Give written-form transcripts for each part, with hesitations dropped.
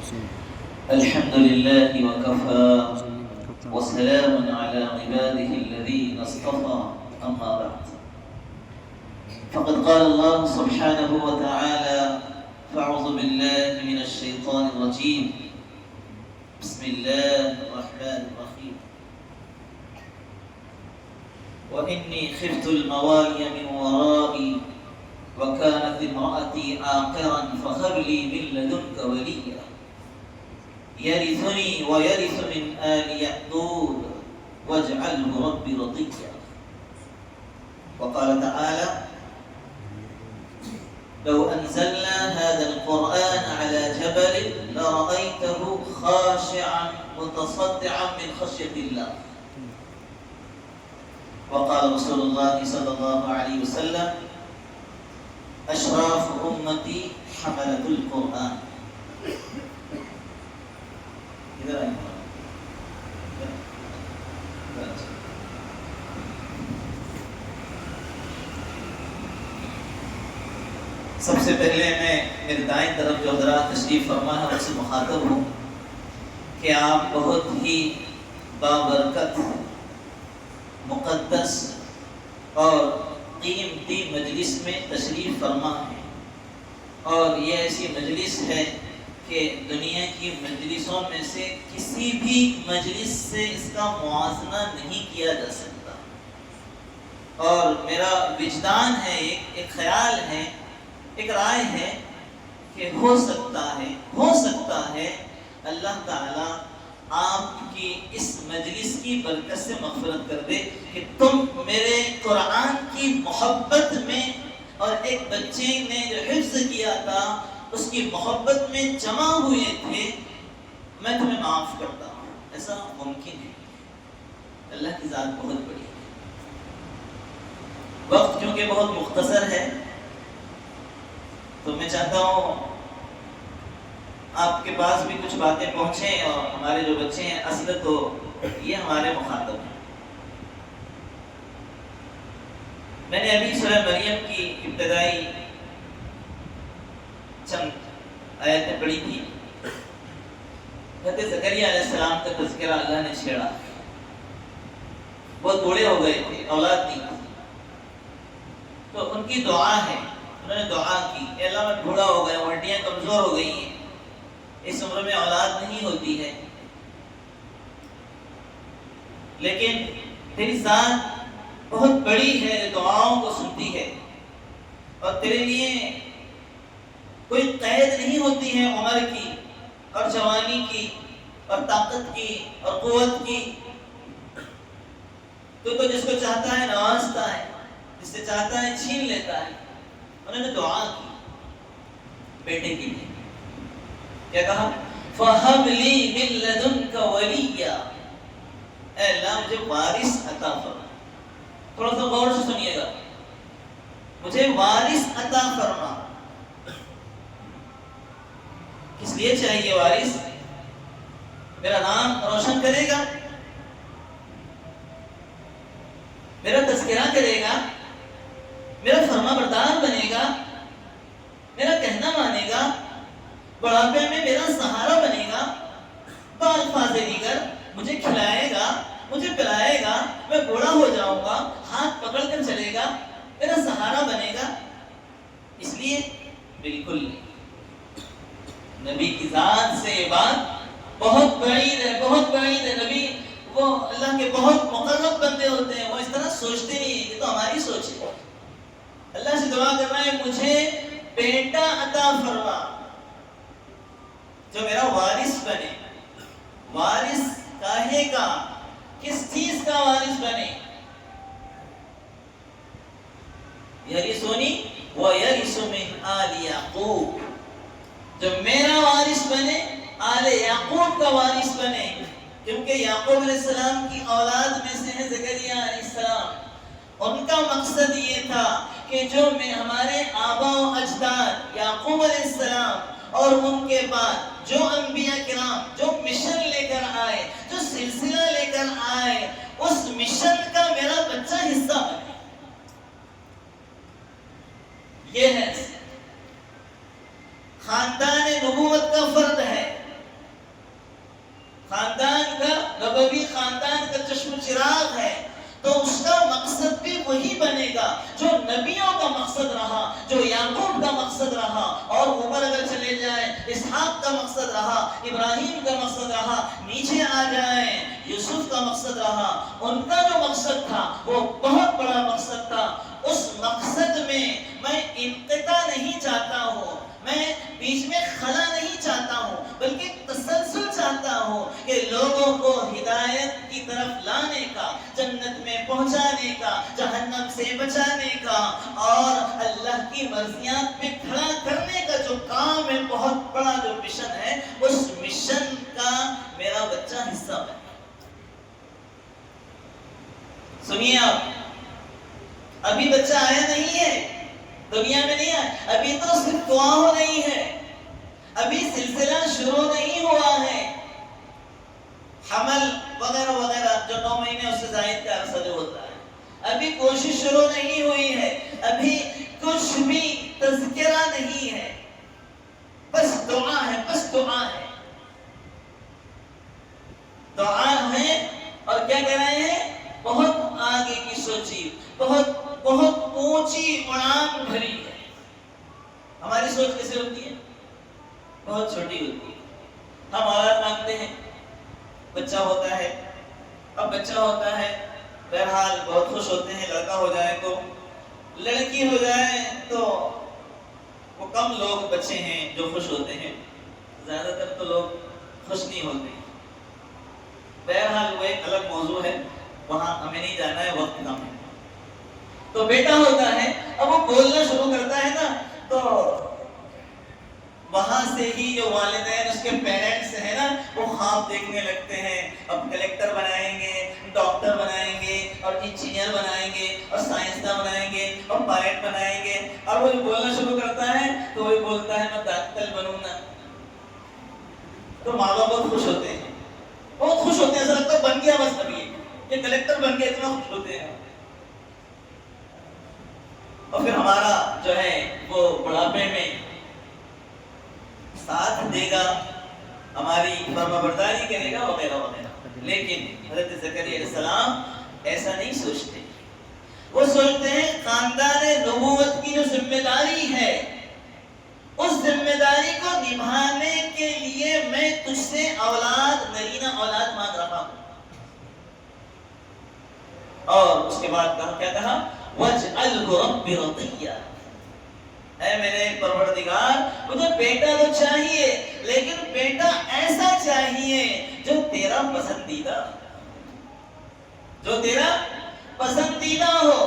الحمد لله وكفى وسلام على عباده الذين اصطفى أما بعد فقد قال الله سبحانه وتعالى فأعوذ بالله من الشيطان الرجيم بسم الله الرحمن الرحيم وإني خفت الموالي من ورائي وكانت امرأتي عاقرا فهب لي من لدنك وليا يرثني ويرث من آل يعقوب واجعله ربي رضيا. وقال تعالى لو أنزلنا هذا القرآن على جبل لرأيته خاشعا متصدعا من خشية الله. وقال رسول الله صلى الله عليه وسلم أشراف أمتي حملة القرآن. سب سے پہلے میں میرے دائیں طرف جو حضرات تشریف فرما ہے ان سے مخاطب ہوں کہ آپ بہت ہی بابرکت، مقدس اور قیمتی مجلس میں تشریف فرما ہے، اور یہ ایسی مجلس ہے کہ دنیا کی مجلسوں میں سے کسی بھی مجلس سے اس کا موازنہ نہیں کیا جا سکتا. اور میرا وجدان ہے، ایک خیال ہے، ایک رائے ہے کہ ہو سکتا ہے اللہ تعالیٰ آپ کی اس مجلس کی برکت سے مغفرت کر دے کہ تم میرے قرآن کی محبت میں اور ایک بچے نے جو حفظ کیا تھا اس کی محبت میں جمع ہوئے تھے. میں تمہیں معاف کرتا ہوں. ایسا ممکن ہے. اللہ کی ذات بہت بڑی ہے. وقت کیونکہ بہت مختصر ہے تو میں چاہتا ہوں آپ کے پاس بھی کچھ باتیں پہنچیں، اور ہمارے جو بچے ہیں اصل تو یہ ہمارے مخاطب ہیں. میں نے ابھی سورہ مریم کی ابتدائی چند آیتیں پڑھی تھی. حضرت زکریا علیہ السلام کا تذکرہ اللہ نے چھیڑا. بہت بوڑھے ہو گئے تھے، اولاد نہیں تھی، تو ان کی دعا ہے، انہوں نے دعا کی اے اللہ میں بوڑھا ہو گیا، ہڈیاں کمزور ہو گئی ہیں، اس عمر میں اولاد نہیں ہوتی ہے، لیکن تیری ذات بہت بڑی ہے، دعاؤں کو سنتی ہے، اور تیرے لیے کوئی قید نہیں ہوتی ہے عمر کی اور جوانی کی اور طاقت کی اور قوت کی. تو جس کو چاہتا ہے نوازتا ہے، جس سے چاہتا ہے چھین لیتا ہے. انہوں نے دعا کی بیٹے کے لیے. کیا کہا؟ فَهَبْ لِي مِن لَّدُنْكَ وَلِيًّا. اے اللہ مجھے وارث عطا فرما. تھوڑا سا غور سے سنیے گا. مجھے وارث عطا فرما. کس لیے چاہیے وارث؟ میرا نام روشن کرے گا، میرا تذکرہ کرے گا، میرا فرما بردار بنے گا، میرا کہنا مانے گا، بڑھاپے میں میرا سہارا بنے گا، بالفاظ دیگر مجھے کھلائے گا، مجھے پلائے گا، میں بوڑھا ہو جاؤں گا، ہاتھ پکڑ کر چلے گا، میرا سہارا بنے گا. اس لیے بالکل نہیں. نبی کی ذات سے یہ بات بہت بعید ہے، بہت بعید ہے. نبی وہ اللہ کے بہت مقرب بندے ہوتے ہیں، وہ اس طرح سوچتے نہیں. یہ تو ہماری سوچ ہے. اللہ سے دعا کرنا ہے مجھے بیٹا عطا فرما جو میرا وارث بنے. وارث کاہے کا؟ کس چیز کا وارث بنے؟ یرثنی ویرث من آل یعقوب. جو میرا وارث بنے، آل یعقوب کا وارث بنے. کیونکہ یعقوب علیہ السلام کی اولاد میں سے ہے زکریا علیہ السلام. ان کا مقصد یہ تھا کہ جو ہمارے آبا و اجداد یعقوب علیہ السلام اور ان کے بعد جو انبیاء کرام جو مشن لے کر آئے، جو سلسلہ لے کر آئے، اس مشن کا میرا بچہ حصہ بنے. یہ ہے خاندان نبوت کا فرد ہے. اسحاق کا مقصد رہا، ابراہیم کا مقصد رہا، نیچے آ جائیں یوسف کا مقصد رہا، ان کا جو مقصد تھا وہ بہت بڑا مقصد تھا۔ اس مقصد میں میں انقطاع نہیں چاہتا ہوں، میں بیچ میں خلا نہیں چاہتا ہوں، بلکہ تسلسل چاہتا ہوں کہ لوگوں کو ہدایت کی طرف لانے کا، جنت میں پہنچانے کا، جہنم سے بچانے کا اور اللہ کی مرضیات میں کھڑا کرنے کا جو کام ہے، بہت بڑا جو مشن ہے، اس مشن کا میرا بچہ حصہ ہے۔ سنیے آپ، ابھی بچہ آیا نہیں ہے، دنیا میں نہیں آیا، ابھی تو صرف دعا ہو رہی ہے، ابھی سلسلہ شروع نہیں ہوا ہے۔ حمل وغیرہ وغیرہ جو 9 مہینے اس سے زائد کا عرصہ جو ہوتا ہے، ابھی کوشش شروع نہیں ہوئی ہے، ابھی کچھ بھی تذکرہ نہیں ہے، بس دعا ہے، بس دعا ہے، دعا ہے۔ اور کیا کہہ رہے ہیں؟ بہت آگے کی سوچی، بہت اونچی اڑان بھری ہے۔ ہماری سوچ کیسے ہوتی ہے؟ بہت چھوٹی ہوتی ہے۔ ہم اولاد مانگتے ہیں، بچہ ہوتا ہے، اب بچہ ہوتا ہے بہرحال بہت خوش ہوتے ہیں، لڑکا ہو جائے تو، لڑکی ہو جائے تو وہ کم لوگ بچے ہیں جو خوش ہوتے ہیں، زیادہ تر تو لوگ خوش نہیں ہوتے۔ بہرحال وہ ایک الگ موضوع ہے، وہاں ہمیں نہیں جانا ہے، وقت کم ہے۔ تو بیٹا ہوتا ہے، اب وہ بولنا شروع کرتا ہے نا، تو وہاں سے ہی جو والدین اس کے پیرنٹس ہیں نا، وہ خواب دیکھنے لگتے ہیں، اب کلیکٹر بنائیں گے، ڈاکٹر بنائیں گے، اور انجینئر بنائیں گے، اور سائنسداں بنائیں گے، اور پائلٹ بنائیں گے۔ اور وہ جو بولنا شروع کرتا ہے تو وہ بولتا ہے میں ڈاکٹر بنوں گا، تو ماں باپ بہت خوش ہوتے ہیں، بہت خوش ہوتے ہیں، ایسا لگتا ہے بن گیا بس ابھی یہ کلیکٹر بن گیا، اتنا خوش ہوتے ہیں۔ اور پھر ہمارا جو ہے وہ بڑھاپے میں ساتھ دے گا، ہماری فرما برداری کرے گا وغیرہ وغیرہ۔ لیکن حضرت زکریا علیہ السلام ایسا نہیں سوچتے، وہ سوچتے ہیں خاندان نبوت کی جو ذمہ داری ہے، اس ذمہ داری کو نبھانے کے لیے میں تجھ سے اولاد، نرینہ اولاد مانگ رہا ہوں۔ اور اس کے بعد کہا، کیا کہا؟ وَاجْعَلْهُ رَبِّ رَضِيًّا، اے میرے پروردگار مجھے بیٹا تو چاہیے، لیکن بیٹا ایسا چاہیے جو تیرا پسندیدہ، جو تیرا پسندیدہ ہو،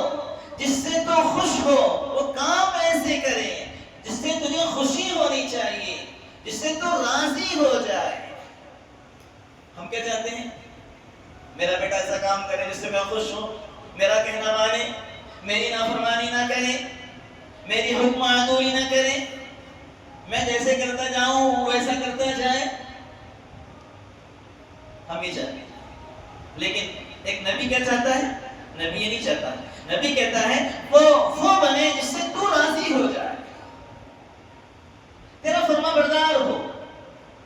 جس سے تو خوش ہو، وہ کام ایسے کرے جس سے تجھے خوشی ہونی چاہیے، جس سے تو راضی ہو جائے۔ ہم کیا چاہتے ہیں؟ میرا بیٹا ایسا کام کرے جس سے میں خوش ہوں، میرا کہنا مانے، میری نافرمانی نہ کرے، میری حکم عدولی نہ کرے، میں جیسے کرتا جاؤں ویسا کرتا جائے، ہم یہ چاہتے ہیں۔ لیکن ایک نبی کیا چاہتا ہے؟ نبی یہ نہیں چاہتا، نبی کہتا ہے وہ بنے جس سے تو راضی ہو جائے، تیرا فرما بردار ہو۔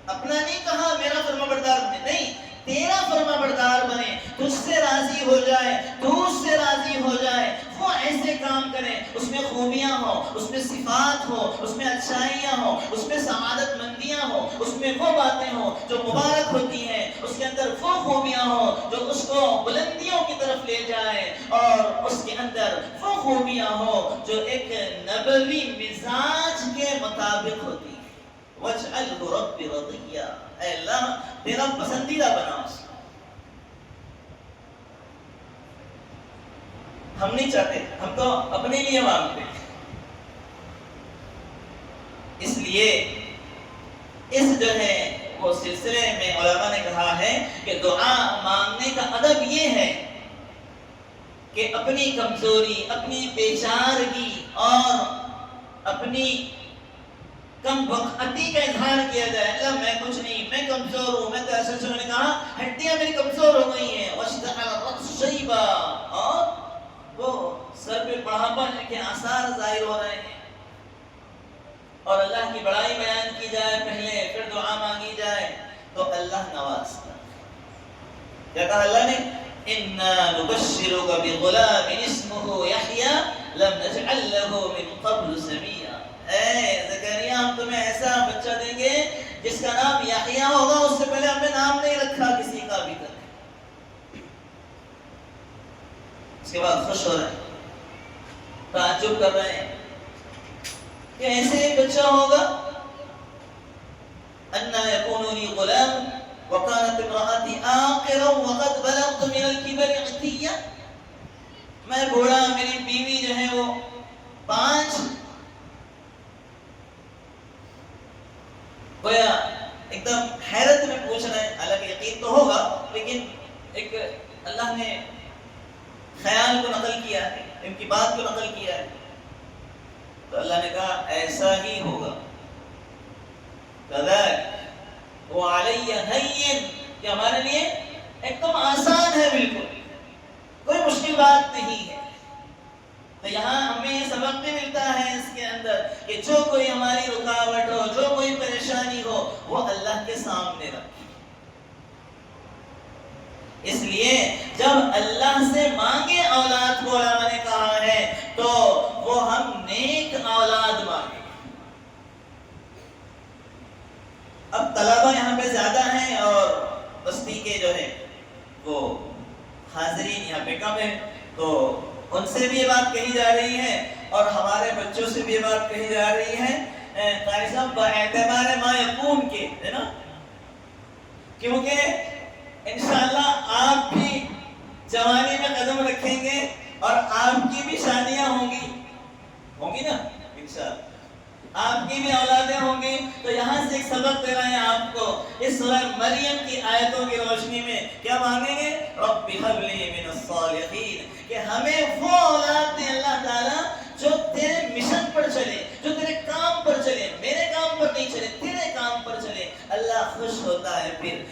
اپنا نہیں کہا میرا فرما بردار بنے، نہیں، تیرا فرما بردار بنے، تجھ سے راضی ہو جائے، تو اس سے راضی ہو جائے، وہ ایسے کام کرے اس میں خوبیاں ہو، اس میں صفات ہو، اس میں اچھائیاں ہو، اس میں سعادت مندیاں ہو، اس میں وہ باتیں ہو جو مبارک ہوتی ہیں، اس کے اندر وہ خوبیاں ہو جو اس کو بلندیوں کی طرف لے جائے، اور اس کے اندر وہ خوبیاں ہو جو ایک نبوی مزاج کے مطابق ہوتی ہیں۔ وَاجْعَلْهُ رَبِّ رَضِيًّا، اے اللہ تیرا پسندیدہ بنا اس کو۔ ہم نہیں چاہتے، ہم تو اپنے لیے مانگتے ہیں۔ اس لیے اس جو ہے وہ سلسلے میں علماء نے کہا ہے کہ دعا مانگنے کا ادب یہ ہے کہ اپنی کمزوری، اپنی بیچارگی اور اپنی کم وقتی کا اظہار کیا جائے۔ اللہ میں کچھ نہیں، میں کمزور ہوں، میں تو ایسے نے کہا ہڈیاں میری کمزور ہو گئی ہیں، وَاشْتَعَلَ الرَّأْسُ شَيْبًا، اور وہ سر پہ بڑھاپن کے آثار ظاہر ہو رہے ہیں، اور اللہ کی بڑائی بیان کی جائے پہلے، پھر دعا مانگی جائے تو اللہ نوازتا۔ کیا کہا اللہ نے؟ إِنَّا نُبَشِّرُكَ بِغُلَامٍ اسْمُهُ يَحْيَىٰ لَمْ نَجْعَل لَّهُ مِن قَبْلُ سَمِيًّا، اے زکریا ہم تمہیں ایسا بچہ دیں گے کا نام یحییٰ ہوگا، اس سے پہلے ہم نے نام نہیں رکھا کسی کا ابھی تک. اس کے بعد خوش ہو رہے ہیں، تعجب کر رہے ہیں کہ ایسے ایک بچہ ہوگا. اَنَّا يَكُونُ لِي غُلَامٌ وَكَانَتِ امْرَأَتِي عَاقِرًا وَقَدْ بَلَغْتُ مِنَ الْكِبَرِ عِتِيًّا. میں بوڑھا، میری بیوی جو ہے وہ 5. گویا ایک دم حیرت میں پوچھ رہے ہیں، حالانکہ یقین تو ہوگا لیکن ایک اللہ نے خیال کو نقل کیا ہے، ان کی بات کو نقل کیا ہے. تو اللہ نے کہا ایسا ہی ہوگا. کذالک وعلی ہین، کہ ہمارے لیے ایک دم آسان ہے، بالکل کوئی مشکل بات نہیں ہے. تو یہاں ہمیں یہ سبق بھی ملتا ہے اس کے اندر کہ جو کوئی ہماری رکاوٹ ہو، جو کوئی پریشانی ہو، وہ اللہ کے سامنے رکھیں. اس لیے جب اللہ سے مانگے اولاد کو، علماء نے کہا ہے تو وہ ہم نیک اولاد مانگے. اب طلبہ یہاں پہ زیادہ ہیں اور بستی کے جو ہے وہ حاضرین یہاں پہ کم ہیں، تو ان سے بھی یہ بات کہی جا رہی ہے اور ہمارے بچوں سے بھی یہ بات کہی جا رہی ہے قاری صاحب باعتبار ما یکون کے، ہے نا، کیونکہ انشاءاللہ آپ بھی جوانی میں قدم رکھیں گے اور آپ کی بھی شادیاں ہوں گی نا انشاءاللہ، آپ کی بھی اولادیں ہوں گی. تو یہاں سے ایک سبق دے رہے ہیں آپ کو اس سورہ مریم کی آیتوں کی روشنی میں. کیا مانگیں گے؟ رب هب لي من الصالحین، کہ ہمیں وہ اولاد دے اللہ تعالیٰ جو تیرے مشن پر چلے، جو تیرے کام پر چلے، میرے کام پر نہیں چلے، تیرے کام پر چلے. اللہ خوش ہوتا ہے.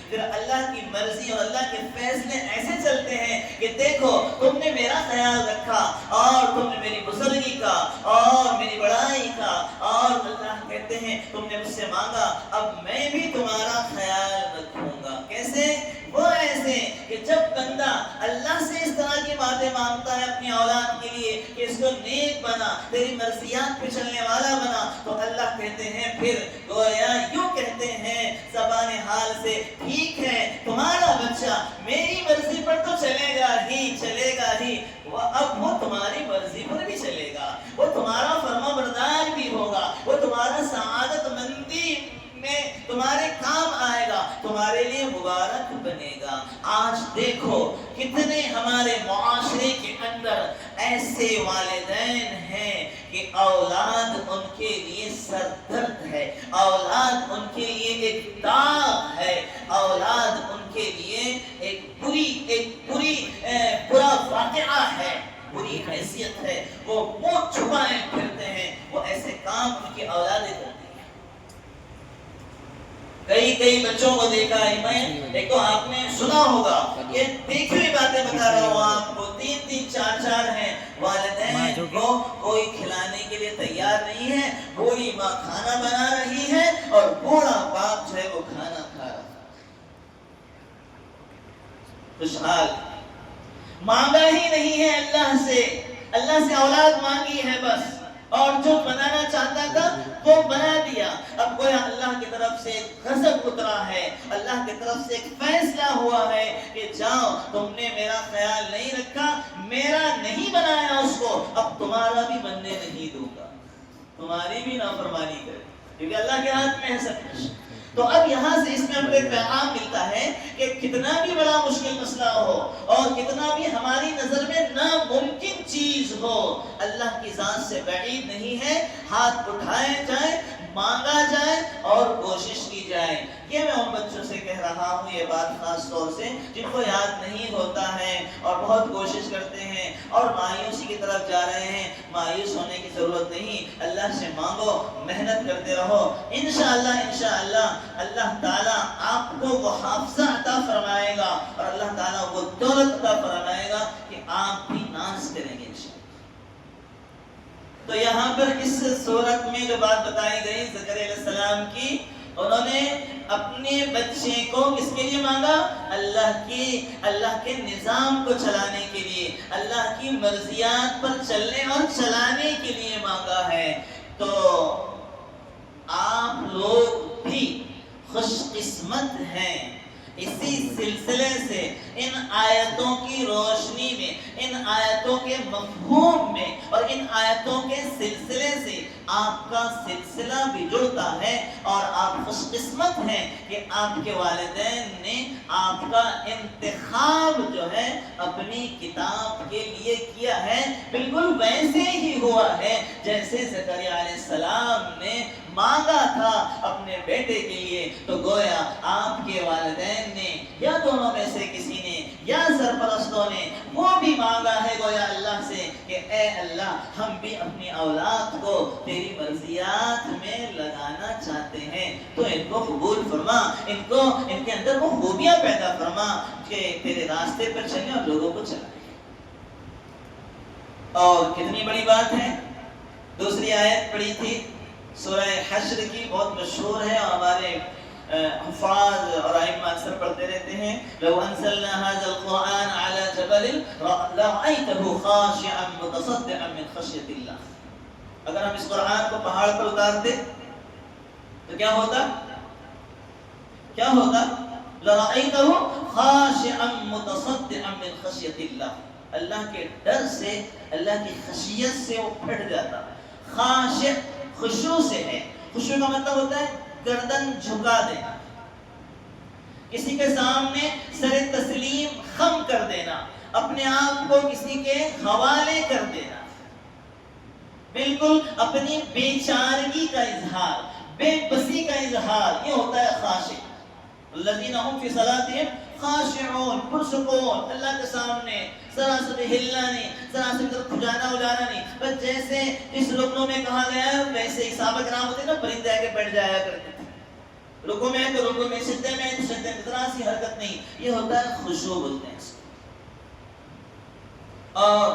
پھر اللہ کی مرضی اور اللہ کے فیصلے ایسے چلتے ہیں کہ دیکھو تم نے میرا خیال رکھا اور تم نے میری بزرگی کا اور میری بڑائی کا، اور اللہ کہتے ہیں تم نے مجھ سے مانگا، اب میں بھی تمہارا خیال رکھوں گا. کیسے؟ وہ ایسے کہ جب بندہ اللہ سے اس طرح کی باتیں مانگتا ہے اپنی اولاد کے لیے کہ اس کو نیک بنا، تیری مرضیات پہ چلنے والا بنا، تو اللہ کہتے ہیں پھر گویا یوں کہتے ہیں زبان حال سے، ٹھیک ہے تمہارا بچہ میری مرضی پر تو چلے گا ہی، اب وہ تمہاری مرضی پر بھی چلے گا، وہ تمہارا فرما بردار بھی ہوگا، وہ تمہارا سعادت مندی میں تمہارے کام آئے گا، تمہارے لیے مبارک بنے گا. آج دیکھو کتنے ہمارے معاشرے کے اندر ایسے والدین ہیں کہ اولاد ان کے لیے سردرد ہے، اولاد ان کے لیے ایک داغ ہے، اولاد ان کے لیے ایک برا واقعہ ہے، بری حیثیت ہے. وہ منہ چھپائے پھرتے ہیں، وہ ایسے کام ان کی اولادیں کرتی ہیں. کئی بچوں کو دیکھا ہے میں، ایک تو آپ نے سنا ہوگا، یہ دیکھی ہوئی باتیں بتا رہا ہوں آپ کو، 3 4 ہیں والدین کو کوئی کھلانے کے لیے تیار نہیں ہے، بوڑھی ماں کھانا بنا رہی ہے اور بوڑھا باپ جو ہے وہ کھانا کھا رہا ہے. خوشحال مانگا ہی نہیں ہے اللہ سے اولاد مانگی ہے بس، اور جو بنانا چاہتا تھا وہ بنا دیا. اب گویا اللہ کی طرف سے ایک غضب اترا ہے، اللہ کی طرف سے ایک فیصلہ ہوا ہے کہ جاؤ تم نے میرا خیال نہیں رکھا، میرا نہیں بنایا اس کو، اب تمہارا بھی بننے نہیں دوں گا، تمہاری بھی نافرمانی کرے، کیونکہ اللہ کے ہاتھ میں ہے سب کچھ. تو اب یہاں سے اس میں ہم کو ایک پیغام ملتا ہے کہ کتنا بھی بڑا مشکل مسئلہ ہو اور کتنا بھی ہماری نظر میں ناممکن چیز ہو، اللہ کی ذات سے بعید نہیں ہے. ہاتھ اٹھائے جائیں، مانگا جائے اور کوشش کی جائے. یہ میں ان بچوں سے کہہ رہا ہوں یہ بات خاص طور سے جن کو یاد نہیں ہوتا ہے اور بہت کوشش کرتے ہیں اور مایوسی کی طرف جا رہے ہیں. مایوس ہونے کی ضرورت نہیں، اللہ سے مانگو، محنت کرتے رہو، انشاءاللہ اللہ تعالیٰ آپ کو وہ حافظہ عطا فرمائے گا اور اللہ تعالیٰ وہ دولت عطا فرمائے گا کہ آپ بھی ناز کریں گے انشاءاللہ. تو یہاں پر اس صورت میں جو بات بتائی گئی زکریا علیہ السلام کی، انہوں نے اپنے بچے کو کس کے لیے مانگا؟ اللہ کے نظام کو چلانے کے لیے، اللہ کی مرضیات پر چلنے اور چلانے کے لیے مانگا ہے. تو آپ لوگ بھی خوش قسمت ہیں۔ اسی سلسلے سے ان آیتوں کی روشنی میں، ان آیتوں کے مفہوم میں اور ان آیتوں کے سلسلے سے آپ کا سلسلہ بھی جڑتا ہے، اور آپ خوش قسمت ہیں کہ آپ کے والدین نے آپ کا انتخاب جو ہے اپنی کتاب کے لیے کیا ہے، بالکل ویسے ہی ہوا ہے جیسے زکریا علیہ السلام نے مانگا تھا اپنے بیٹے کے لیے۔ تو گویا آپ کے والدین نے یا دونوں میں سے کسی نے یا سرپرستوں نے وہ بھی مانگا ہے گویا اللہ سے کہ اے اللہ ہم بھی اپنی اولاد کو تیری مرضیات میں لگانا چاہتے ہیں، تو ان کو قبول فرما، ان کے اندر وہ خوبیاں پیدا فرما کہ تیرے راستے پر چلیں اور لوگوں کو چلائیں۔ اور کتنی بڑی بات ہے، دوسری آیت پڑھی تھی سورہ حشر کی، بہت مشہور ہے اور ہمارے حفاظ اور ائمہ اکثر پڑھتے رہتے ہیں، لو انزلنا هذا القرآن على جبل لرأيته خاشعا متصدعا من خشية الله۔ اگر ہم اس قرآن کو پہاڑ پر اتارتے تو کیا ہوتا؟ لرأيته خاشعا متصدعا من خشية الله، اللہ کے ڈر سے، اللہ کی خشیت سے وہ پھٹ جاتا۔ خاشع خشوع سے ہے، خشوع کا مطلب ہوتا ہے گردن جھکا دینا، کسی کے سامنے سر تسلیم خم کر دینا، اپنے آپ کو کسی کے حوالے کر دینا، بالکل اپنی بے چارگی کا اظہار، بے بسی کا اظہار، یہ ہوتا ہے خاشع۔ الذین هم فی صلاتهم خاشعون، پرسکون، اللہ کے سامنے ذرا سا بھی ہلنا نہیں، ذرا سا بھی کھجانا اجانا نہیں، بس جیسے اس رکنوں میں کہا گیا ہے ویسے ہی صحابہ کرام ہوتے نا، پرندے آ کے بیٹھ جایا کرتے تھے، رکوع میں تو رکوع میں، سجدے میں تو سجدے میں، ذرا سی حرکت نہیں، یہ ہوتا ہے خشوع بولتے ہیں اس کو۔ اور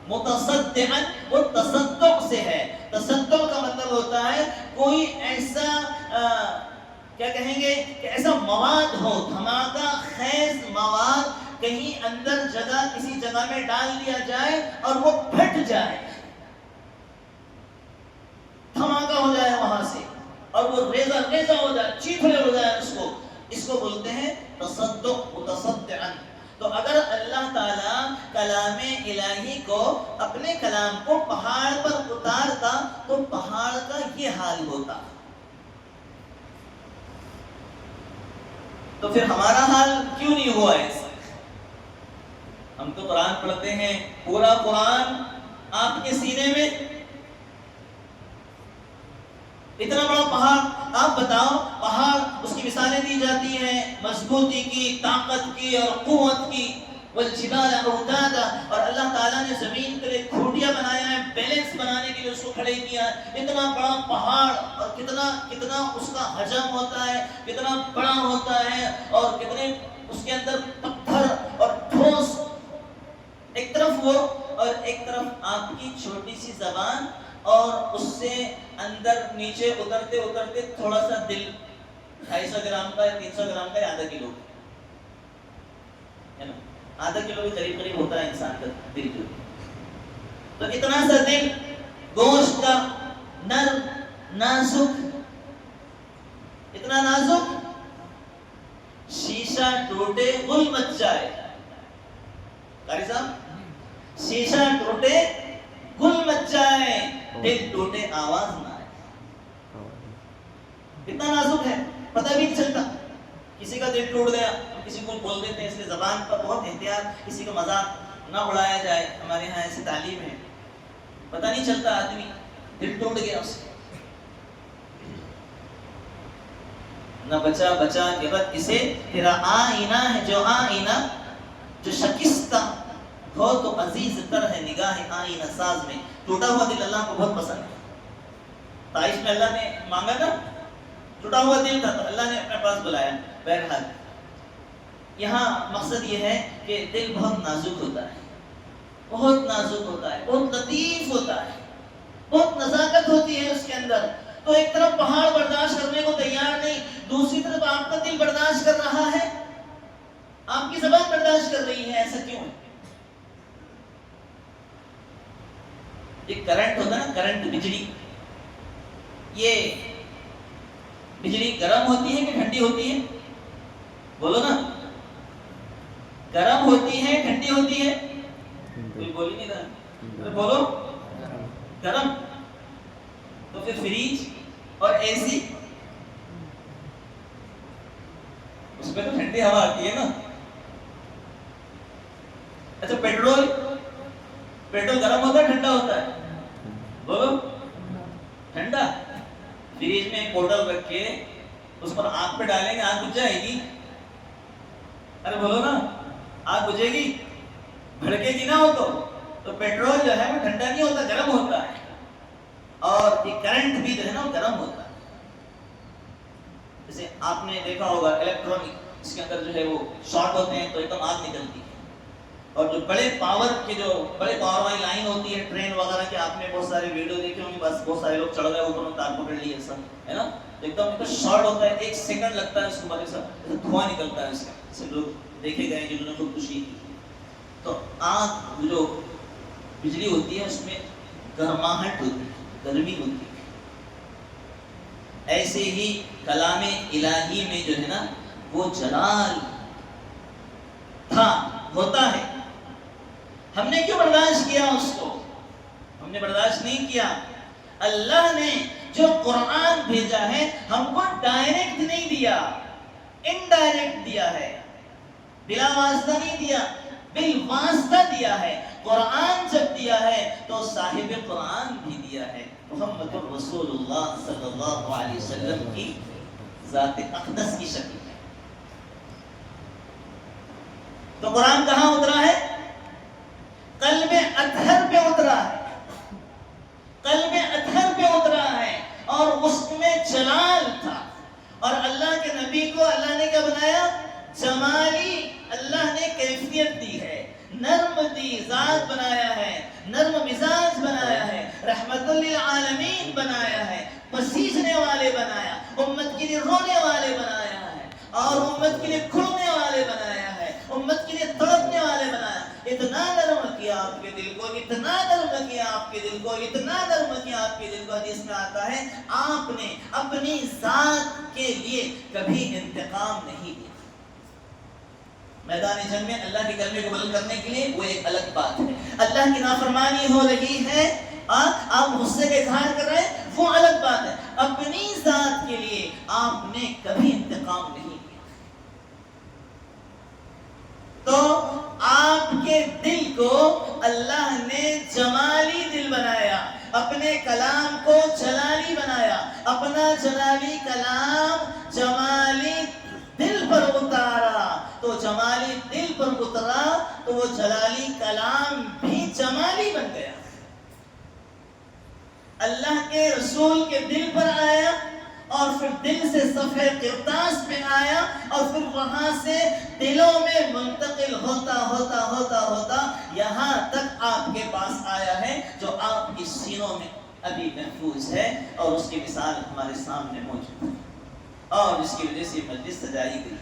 متصدعا، وہ تصدع سے ہے، تصدع کا مطلب ہوتا ہے کوئی ایسا کیا کہیں گے کہ ایسا مواد ہو، دھماکہ خیز مواد کہیں اندر جگہ کسی جگہ میں ڈال دیا جائے اور وہ پھٹ جائے، دھماکہ ہو جائے وہاں سے اور وہ ریزہ ہو جائے، چیتھڑے ہو جائے، اس کو بولتے ہیں تصدع، متصدعا۔ تو اگر اللہ تعالیٰ کلام الہی کو، اپنے کلام کو پہاڑ پر اتارتا تو پہاڑ کا یہ حال ہوتا، تو پھر ہمارا حال کیوں نہیں ہوا ایسا؟ ہم تو قرآن پڑھتے ہیں، پورا قرآن آپ کے سینے میں، اتنا بڑا پہاڑ، آپ بتاؤ، پہاڑ اس کی مثالیں دی جاتی ہیں مضبوطی کی، طاقت کی اور قوت کی، والجبال اوتادا، اور اللہ تعالیٰ نے زمین کے لیے کھوٹیاں بنایا ہے، بیلنس بنانے کے لیے اس کو کھڑے کیا ہے، اتنا بڑا پہاڑ اور کتنا اس کا حجم ہوتا ہے، کتنا بڑا ہوتا ہے، اور کتنے اس کے اندر پتھر اور ٹھوس، ایک طرف وہ اور ایک طرف آپ کی چھوٹی سی زبان، اور اس سے اندر نیچے اترتے اترتے تھوڑا سا دل، 250 گرام کا یا 300 گرام کا یا آدھا کلو ہے نا، آدھا کلو بھی قریب قریب ہوتا ہے انسان کا دل جو، تو اتنا سا دل گوشت کا، نرم نازک، اتنا نازک، شیشہ ٹوٹے غل مچ جائے، قاری صاحب، شیشہ ٹوٹے گل مچ جائے، دل ٹوٹے آواز نہ آئے، اتنا نازک ہے، پتہ بھی نہیں چلتا کسی کا دل ٹوٹ گیا، ہم کسی کو بول دیتے ہیں، اس لیے زبان پر بہت احتیاط، کسی کا مذاق نہ اڑایا جائے، ہمارے ہاں ایسی تعلیم ہے، پتہ نہیں چلتا آدمی دل ٹوٹ گیا اس کا، نہ بچا بچا کے بعد اسے تیرا آئینہ ہے، جو آئینہ جو شکستہ ہو تو عزیز تر ہے نگاہ آئینہ ساز میں۔ ٹوٹا ہوا دل اللہ کو بہت پسند ہے، طائف میں اللہ نے مانگا نا، ٹوٹا ہوا دل تھا تو اللہ نے اپنے پاس بلایا۔ بہرحال یہاں مقصد یہ ہے کہ دل بہت نازک ہوتا ہے، بہت نازک ہوتا ہے، بہت لطیف ہوتا ہے، بہت نزاکت ہوتی ہے اس کے اندر، تو ایک طرف پہاڑ برداشت کرنے کو تیار نہیں، دوسری طرف آپ کا دل برداشت کر رہا ہے، آپ کی زبان برداشت کر رہی ہے، ایسا کیوں ہے؟ یہ کرنٹ ہوتا ہے نا، کرنٹ، بجلی، یہ بجلی گرم ہوتی ہے کہ ٹھنڈی ہوتی ہے؟ بولو نا، گرم ہوتی ہے ٹھنڈی ہوتی ہے؟ کوئی بول ہی نہیں رہا، بولو گرم۔ تو پھر فریج اور اے سی، اس میں تو ٹھنڈی ہوا آتی ہے نا۔ اچھا پیٹرول گرم ہوتا ہے ٹھنڈا ہوتا ہے؟ بولو ٹھنڈا۔ فریج میں ایک بوتل رکھ کے اس پر آگ پہ ڈالیں گے، آگ بجھ جائے گی؟ ارے بولو نا، آگ بجھے گی؟ بھڑکے گی نا وہ تو پیٹرول جو ہے وہ ٹھنڈا نہیں ہوتا، گرم ہوتا ہے۔ اور یہ کرنٹ بھی جو ہے نا وہ گرم ہوتا ہے۔ جیسے آپ نے دیکھا ہوگا الیکٹرانک، اس کے اندر جو ہے وہ شارٹ ہوتے ہیں تو ایک دم آگ نکلتی ہے۔ اور جو بڑے پاور والی لائن ہوتی ہے ٹرین وغیرہ کے، آپ نے بہت سارے ویڈیو دیکھے ہوں گے، بس بہت سارے لوگ چڑھ گئے اوپر میں، تار پکڑ لی ایسا ہے نا، ایک دم شارٹ ہوتا ہے، 1 سیکنڈ لگتا ہے اس کو، ایسا دھواں نکلتا ہے اس کا، سے لوگ دیکھے گئے جنہوں نے خودکشی کی۔ تو آگ جو بجلی ہوتی ہے اس میں گرماہٹ ہوتی ہے، گرمی ہوتی ہے۔ ایسے ہی کلام الہی میں جو ہے نا وہ جلال تھا، ہوتا ہے۔ ہم نے کیوں برداشت کیا اس کو؟ ہم نے برداشت نہیں کیا۔ اللہ نے جو قرآن بھیجا ہے ہم کو ڈائریکٹ نہیں دیا، انڈائریکٹ دیا ہے، بلا واسطہ نہیں دیا، بالواسطہ دیا ہے۔ قرآن جب دیا ہے تو صاحب قرآن بھی دیا ہے، محمد رسول اللہ صلی اللہ علیہ وسلم کی ذات اقدس کی شکل ہے۔ تو قرآن کہاں اترا ہے؟ قلب اطہر پہ اترا ہے، قلب اطہر پہ اترا ہے، اور اس میں جلال تھا۔ اور اللہ کے نبی کو اللہ نے کیا بنایا؟ جمالی اللہ نے کیفیت دی ہے، نرم دی ذات بنایا ہے، نرم مزاج بنایا ہے، رحمت للعالمین بنایا ہے، پسیجنے والے بنایا، امت کے لیے رونے والے بنایا ہے، اور امت کے لیے کھلنے والے بنایا ہے، امت کے لیے تڑپنے والے بنایا۔ اتنا نرم کیا آپ کے دل کو، اتنا نرم کیا آپ کے دل کو، اتنا نرم کیا آپ کے دل کو، حدیث میں آتا ہے آپ نے اپنی ذات کے لیے کبھی انتقام نہیں لیا۔ میدان جنگ میں اللہ کے کلمے کو بلند کرنے کے لیے وہ ایک الگ بات ہے، اللہ کی نافرمانی ہو رہی ہے، آپ غصے کا اظہار کر رہے ہیں، وہ الگ بات ہے۔ اپنی ذات کے لیے آپ نے کبھی انتقام نہیں لیا۔ تو آپ کے دل کو اللہ نے جمالی دل بنایا، اپنے کلام کو جلالی بنایا، اپنا جلالی کلام جمالی دل پر اتارا، تو جمالی دل پر اترا تو وہ جلالی کلام بھی جمالی بن گیا۔ اللہ کے رسول کے دل پر آیا، اور پھر دل سے صفحہ قرطاس پہ آیا، اور پھر وہاں سے دلوں میں منتقل ہوتا ہوتا ہوتا ہوتا یہاں تک آپ کے پاس آیا ہے، جو آپ کی سینوں میں ابھی محفوظ ہے، اور اس کی مثال ہمارے سامنے موجود ہے، اور اس کی وجہ سے مجلس سجائی گئی۔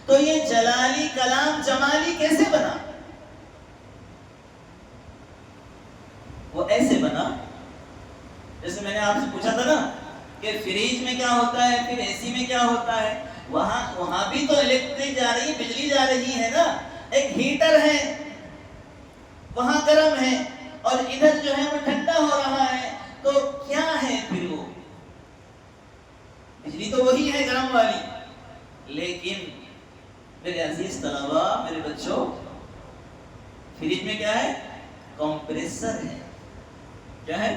تو یہ جلالی کلام جمالی کیسے بنا؟ وہ ایسے بنا جیسے میں نے آپ سے پوچھا تھا نا کہ فریج میں کیا ہوتا ہے، پھر اے سی میں کیا ہوتا ہے، وہاں بھی تو الیکٹرک جا رہی ہے، بجلی جا رہی ہے نا، ایک ہیٹر ہے وہاں گرم ہے، اور ادھر جو ہے وہ ٹھنڈا ہو رہا ہے، تو کیا ہے پھر وہ بجلی تو وہی ہے گرم والی، لیکن میرے عزیز طلباء، میرے بچوں، فریج میں کیا ہے؟ کمپریسر ہے۔ کیا ہے؟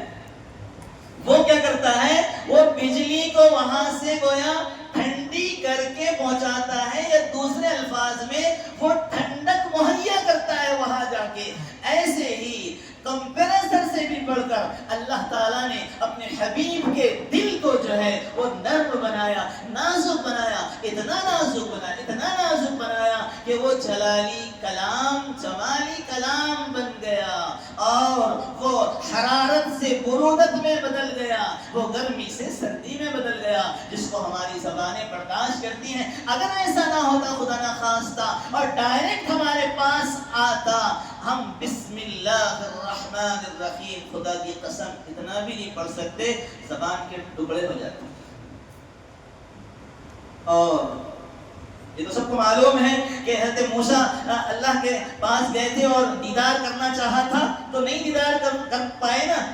وہ کیا کرتا ہے؟ وہ بجلی کو وہاں سے گویا ٹھنڈی کر کے پہنچاتا ہے، یا دوسرے الفاظ میں وہ ٹھنڈک مہیا کرتا ہے وہاں جا کے۔ ایسے ہی کمپریسر سے بھی بڑھ کر اللہ تعالیٰ نے اپنے حبیب کے دل کو جو ہے وہ نرم بنایا، نازک بنایا، اتنا نازک بنایا، اتنا نازک بنایا کہ وہ جلالی کلام جمالی کلام بن گیا، اور وہ حرارت سے برودت میں بدل گیا، وہ گرمی سے سردی میں بدل گیا، جس کو ہماری زبانیں برداشت کرتی ہیں۔ اگر ایسا نہ ہوتا خدا نہ خواستہ اور ڈائریکٹ ہمارے پاس آتا، ہم بسم اللہ الرحمن الرحیم خدا کی قسم اتنا بھی نہیں پڑھ سکتے، زبان کے ٹکڑے ہو جاتے۔ اور یہ تو سب کو معلوم ہے کہ حضرت موسیٰ اللہ کے پاس گئے تھے اور دیدار کرنا چاہا تھا تو نہیں دیدار کر پائے نا.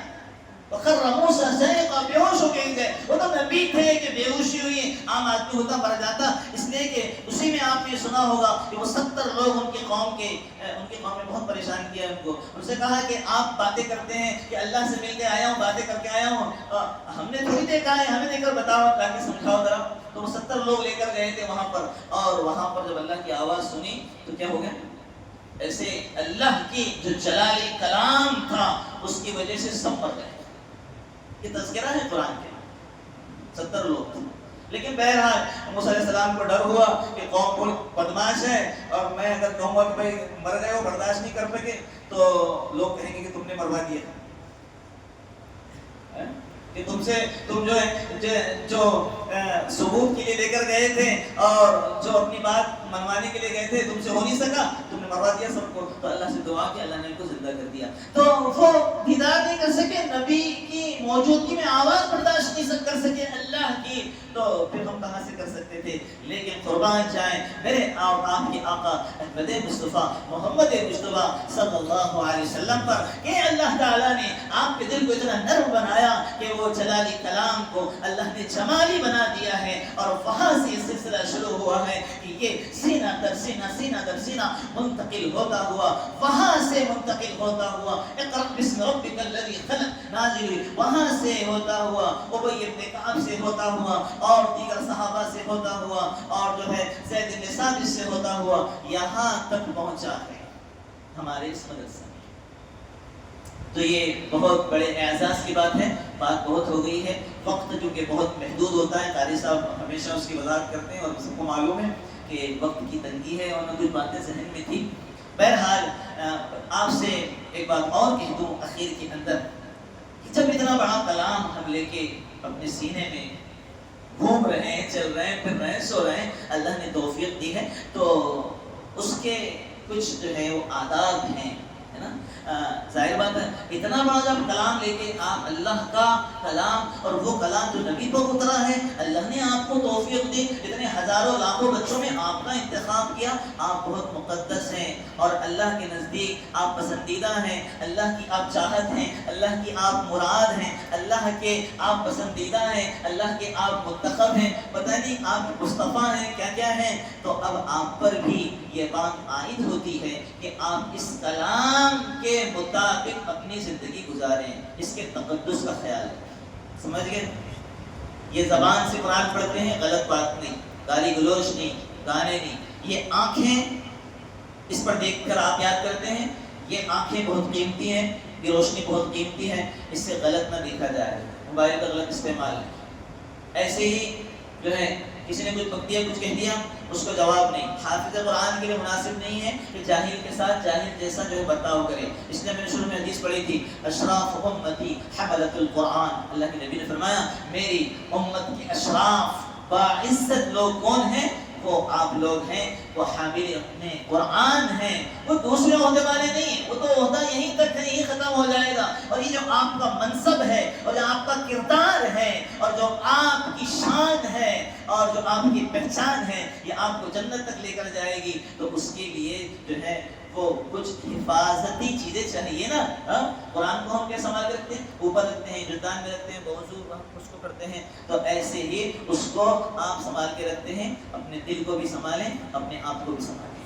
وخر موسیٰ صعقا، بے ہوش ہو کے گئے. وہ تو نبی تھے کہ بے ہوشی ہوئی عام آدمی ہوتا مر جاتا. اس لیے کہ اسی میں آپ نے سنا ہوگا کہ وہ 70 لوگ ان کی قوم نے بہت پریشان کیا ان کو. ان سے کہا کہ آپ باتیں کرتے ہیں کہ اللہ سے مل کے آیا ہوں، باتیں کر کے آیا ہوں، ہم نے تھوڑی دیکھا ہے، ہمیں دیکھ کر بتاؤ، تاکہ سمجھاؤ ذرا. تو وہ 70 لوگ لے کر گئے تھے وہاں پر، اور وہاں پر جب اللہ کی آواز سنی تو کیا ہو گیا؟ ایسے اللہ کی جو جلالی کلام تھا اس کی وجہ سے سب مر گئے. یہ تذکرہ ہے قرآن کے. 70 لوگ تھے. لیکن بہرحال موسیٰ علیہ السلام کو ڈر ہوا کہ قوم بہت بدماش ہے، اور میں اگر کہوں گا کہ بھائی مر گئے ہو، برداشت نہیں کر سکے، تو لوگ کہیں گے کہ تم نے مروا دیا، کہ تم جو ثبوت کے لیے لے کر گئے تھے اور جو اپنی بات منوانے کے لیے گئے تھے، تم سے ہو نہیں سکا، تم نے مروا دیا سب کو. تو اللہ سے دعا کہ اللہ نے ان کو زندہ کر دیا. تو وہ دیدار نہیں کر سکے، نبی کی موجودگی میں آواز برداشت نہیں کر سکے اللہ کی، تو پھر ہم کہاں سے کر سکتے تھے. لیکن قربان جائیں میرے اور آپ کے آقا احمد مصطفیٰ محمد مصطفیٰ صلی اللہ علیہ وسلم پر کہ اللہ تعالیٰ نے آپ کے دل کو اتنا نرم بنایا کہ وہ جلالی کلام کو اللہ نے جمالی بنا دیا ہے. اور وہاں سے یہ سلسلہ شروع ہوا ہے کہ یہ سینہ در سینہ، سینہ در سینہ منتقل ہوتا ہوا، وہاں سے منتقل ہوتا ہوا اقرأ بسم ربک الذی خلق نازل ہوئی، وہاں سے ہوتا ہوا ابی بن کعب سے ہوتا ہوا، اور دیگر صحابہ سے ہوتا ہوا، اور جو ہے زید بن ثابت سے ہوتا ہوا، یہاں تک پہنچا ہے ہمارے اس مدرسے میں. تو یہ بہت بڑے اعزاز کی بات ہے. بات بہت ہو گئی ہے، وقت جو کہ بہت محدود ہوتا ہے، قاری صاحب ہمیشہ اس کی وضاحت کرتے ہیں اور سب کو معلوم ہے کہ وقت کی تنگی ہے اور نہ کچھ باتیں ذہن میں تھی. بہرحال آپ سے ایک بات اور کہہ دوں اخیر کے اندر کہ جب اتنا بڑا کلام ہم لے کے اپنے سینے میں گھوم رہے ہیں، چل رہے ہیں، پھر رہے ہیں، سو رہے ہیں، اللہ نے توفیق دی ہے، تو اس کے کچھ جو ہے وہ آداب ہیں، ہے نا. ظاہر بات ہے اتنا بڑا جب کلام لے کے آپ اللہ کا کلام، اور وہ کلام جو نبی پر اترا ہے، اللہ نے آپ کو توفیق دی، اتنے ہزاروں لاکھوں بچوں میں آپ کا انتخاب کیا، آپ بہت مقدس ہیں اور اللہ کے نزدیک آپ پسندیدہ ہیں، اللہ کی آپ چاہت ہیں، اللہ کی آپ مراد ہیں، اللہ کے آپ پسندیدہ ہیں، اللہ کے آپ منتخب ہیں، پتہ نہیں آپ مصطفیٰ ہیں، کیا کیا ہیں. تو اب آپ پر بھی یہ بات عائد ہوتی ہے کہ آپ اس کلام کے مطابق اپنی زندگی گزاریں، اس کے تقدس کا خیال ہے. سمجھ گئے؟ یہ زبان سے قرآن پڑھتے ہیں، غلط بات نہیں، گالی گلوچ نہیں، گانے نہیں. یہ آنکھیں، اس پر دیکھ کر آپ یاد کرتے ہیں، یہ آنکھیں بہت قیمتی ہیں، یہ روشنی بہت قیمتی ہے، اس سے غلط نہ دیکھا جائے، موبائل کا غلط استعمال ہے. ایسے ہی جو ہے کسی نے کچھ پک دیا، کچھ کہہ دیا، اس کو جواب نہیں. حافظ قرآن کے لیے مناسب نہیں ہے کہ جاہل کے ساتھ جاہل جیسا جو ہے برتاؤ کرے. اس لیے میں نے شروع میں حدیث پڑھی تھی، اشراف امتی حملۃ القرآن. اللہ کے نبی نے فرمایا میری امت کے اشراف باعزت لوگ کون ہیں؟ وہ آپ لوگ ہیں، وہ حامل اپنے قرآن ہیں، وہ دوسرے عہدے والے نہیں ہیں. وہ تو عہدہ یہیں تک ہے، یہیں ختم ہو جائے گا. اور یہ جو آپ کا منصب ہے، اور جو آپ کا کردار ہے، اور جو آپ کی شان ہے، اور جو آپ کی پہچان ہے، یہ آپ کو جنت تک لے کر جائے گی. تو اس کے لیے جو ہے وہ کچھ حفاظتی چیزیں چاہیے نا. قرآن کو ہم کیا سنبھال کے رکھتے ہیں؟ اوپر رکھتے ہیں، جردان میں رکھتے ہیں، بوضو اس کو کرتے ہیں. تو ایسے ہی اس کو آپ سنبھال کے رکھتے ہیں. اپنے دل کو بھی سنبھالیں، اپنے آپ کو بھی سنبھالیں.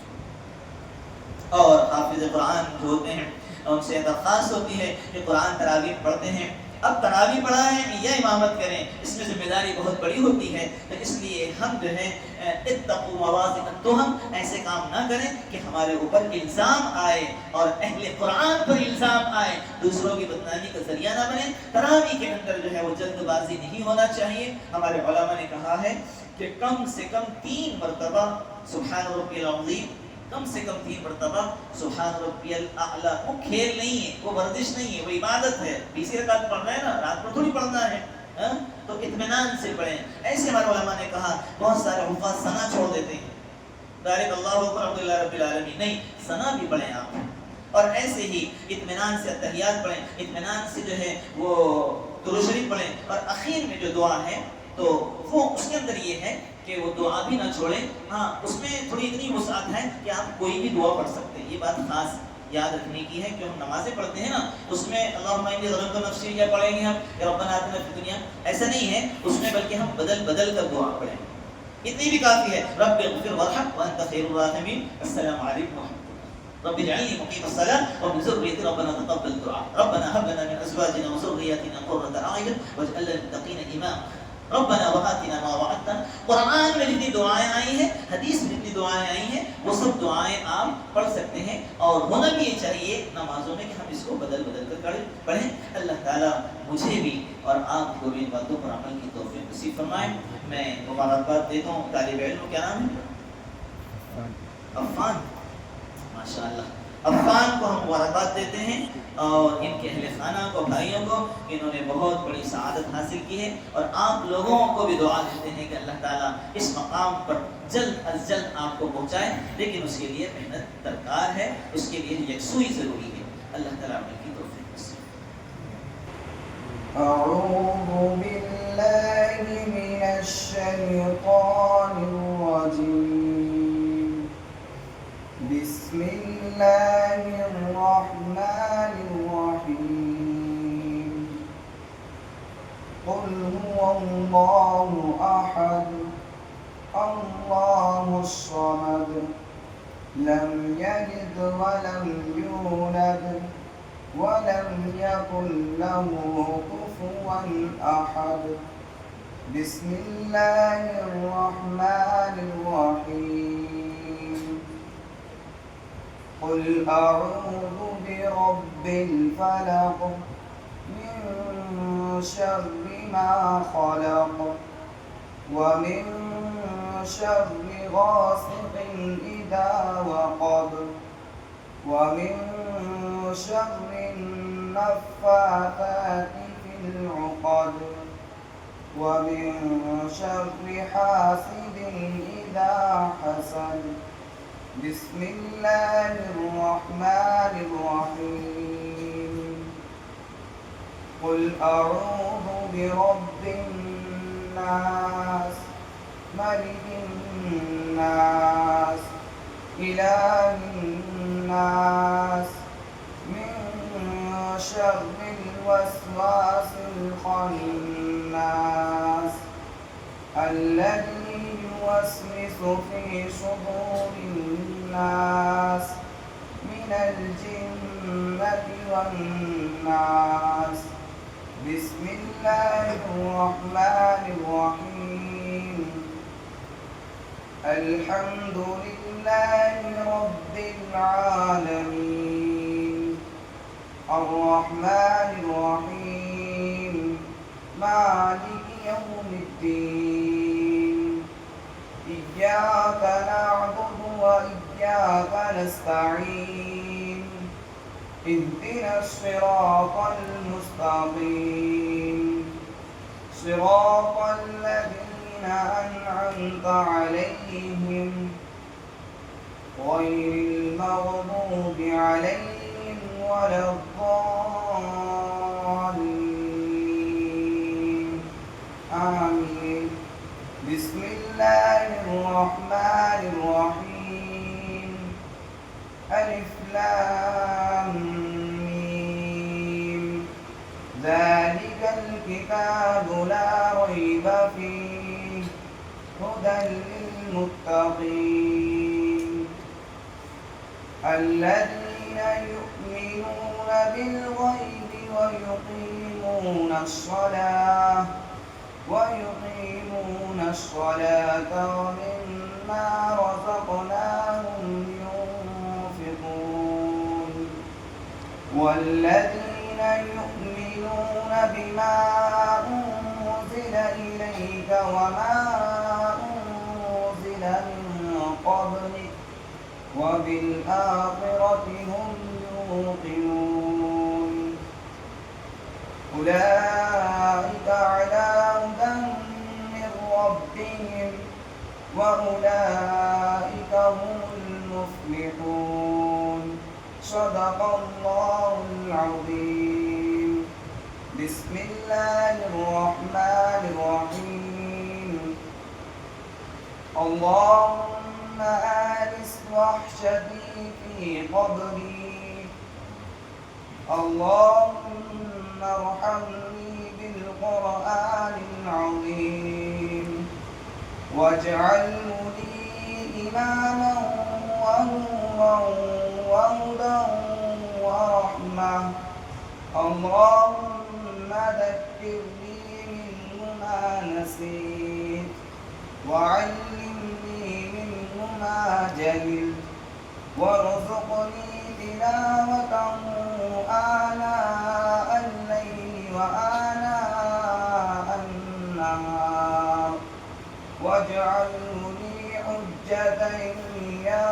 اور حافظ قرآن جو ہوتے ہیں ان سے درخواست ہوتی ہے کہ قرآن تراویح پڑھتے ہیں. اب تراویح پڑھائیں یا امامت کریں، اس میں ذمہ داری بہت بڑی ہوتی ہے. تو اس لیے ہم جو ہے اتقوا مواضع التهم، ایسے کام نہ کریں کہ ہمارے اوپر الزام آئے اور اہل قرآن پر الزام آئے، دوسروں کی بدنامی کا ذریعہ نہ بنے. تراویح کے اندر جو ہے وہ جلد بازی نہیں ہونا چاہیے. ہمارے علماء نے کہا ہے کہ کم سے کم 3 مرتبہ سبحان ربی العظیم، کم سے کم 3 مرتبہ سبحان ربی الاعلی. وہ کھیل نہیں ہے، وہ ورزش نہیں ہے، وہ عبادت ہے. 20 رکعت پڑھ رہے ہیں نا، رات کو تھوڑی پڑھنا ہے، تو اطمینان سے پڑھیں. ایسے ہمارے علماء نے کہا. بہت سارے حفاظ ثنا چھوڑ دیتے ہیں، ڈائریکٹ اللہ اکبر الحمدللہ رب العالمین، نہیں، ثنا بھی پڑھیں آپ. اور ایسے ہی اطمینان سے اتحیات پڑھیں، اطمینان سے جو ہے وہ درود شریف پڑھیں. اور اخیر میں جو دعا ہے تو وہ اس کے اندر یہ ہے کہ وہ دعا بھی نہ چھوڑیں. ہاں اس میں تھوڑی اتنی وسعت ہے کہ آپ کوئی بھی دعا پڑھ سکتے ہیں. یہ بات خاص یاد رکھنے کی ہے کہ ہم نمازیں پڑھتے ہیں نا اس میں اللہم انی ظلمت نفسی یا پڑھیں گے ہم یا ربنا آتنا فی الدنیا, ایسا نہیں ہے اس میں, بلکہ ہم بدل بدل کر دعا پڑھیں. اتنی بھی کافی ہے. رب اغفر وارحم وانت خیر الراحمین. السلام علیکم ورحمۃ اللہ. رب اجعلنی مقیم الصلاۃ ومن ذریتی ربنا تقبل دعاء. ربنا هب لنا من ازواجنا وذرياتنا قرة اعین واجعلنا للمتقین اماما. ربنا وآتنا ما وعدتنا. قرآن میں جتنی دعائیں آئی ہیں, حدیث میں جتنی دعائیں آئی ہیں, وہ سب دعائیں آپ پڑھ سکتے ہیں. اور ہونا بھی یہ چاہیے نمازوں میں کہ ہم اس کو بدل بدل کر پڑھیں. اللہ تعالیٰ مجھے بھی اور آپ کو بھی ان باتوں پر عمل کی توفیق نصیب فرمائے. میں مبارکباد دیتا ہوں طالب علم. کیا نام ہے؟ عفان. ماشاء اللہ, عفان کو ہم مبارکباد دیتے ہیں اور ان کے اہل خانہ کو, بھائیوں کو. انہوں نے بہت بڑی سعادت حاصل کی ہے اور آپ لوگوں کو بھی دعا دیتے ہیں کہ اللہ تعالیٰ اس مقام پر جلد از جلد آپ کو پہنچائے. لیکن اس کے لیے محنت درکار ہے, اس کے لیے یکسوئی ضروری ہے. اللہ تعالیٰ عمل کی توفیق نصیب. اعوذ باللہ من الشیطان الرجیم. بسم اللہ الرحمن الرحیم. قل هو اللہ احد اللہ الصمد لم یلد ولم یولد ولم یکن له کفوا احد. بسم اللہ الرحمن الرحیم. قل اعوذ برب الفلق من شر ما خلق ومن شر غاسق اذا وقب ومن شر النفاثات في العقد ومن شر حاسد إذا حسد. بسم الله الرحمن الرحيم. قل أعوذ برب الناس ملك الناس إله الناس من شر الوسواس الخناس الذي يوسوس في صدور الناس من الجنة والناس. بسم الله الرحمن الرحيم. الحمد لله رب العالمين الرحمن الرحيم مالك يوم الدين. إياك نعبد وإياك نستعين. اهدنا الصراط المستقيم صراط الذين أنعمت عليهم غير المغضوب عليهم ولا الضالين. آمين. بسم الله الرحمن الرحيم. ألف لام ميم. ذلك الكتاب لا ريب فيه هدى للمتقين الذين يؤمنون بالغيب ويقيمون الصلاة ومما رزقناهم ينفقون. والذين يؤمنون بما أنزل إليك وما أنزل من قبلك وبالآخرة هم يوقنون. أولئك على هدى من ربهم وأولئك هم المفلحون. صدق الله العظيم. بسم الله الرحمن الرحيم. اللهم آنس وحشتي في قبري اللهم ارحمني بالقرآن العظيم واجعله لي إماما ونورا وهدى ورحمة اللهم ذكرني منه ما نسيت وعلمني منه ما جهلت وارزقني تلاوته آناء الليل وآناء النهار واجعله لي حجة يا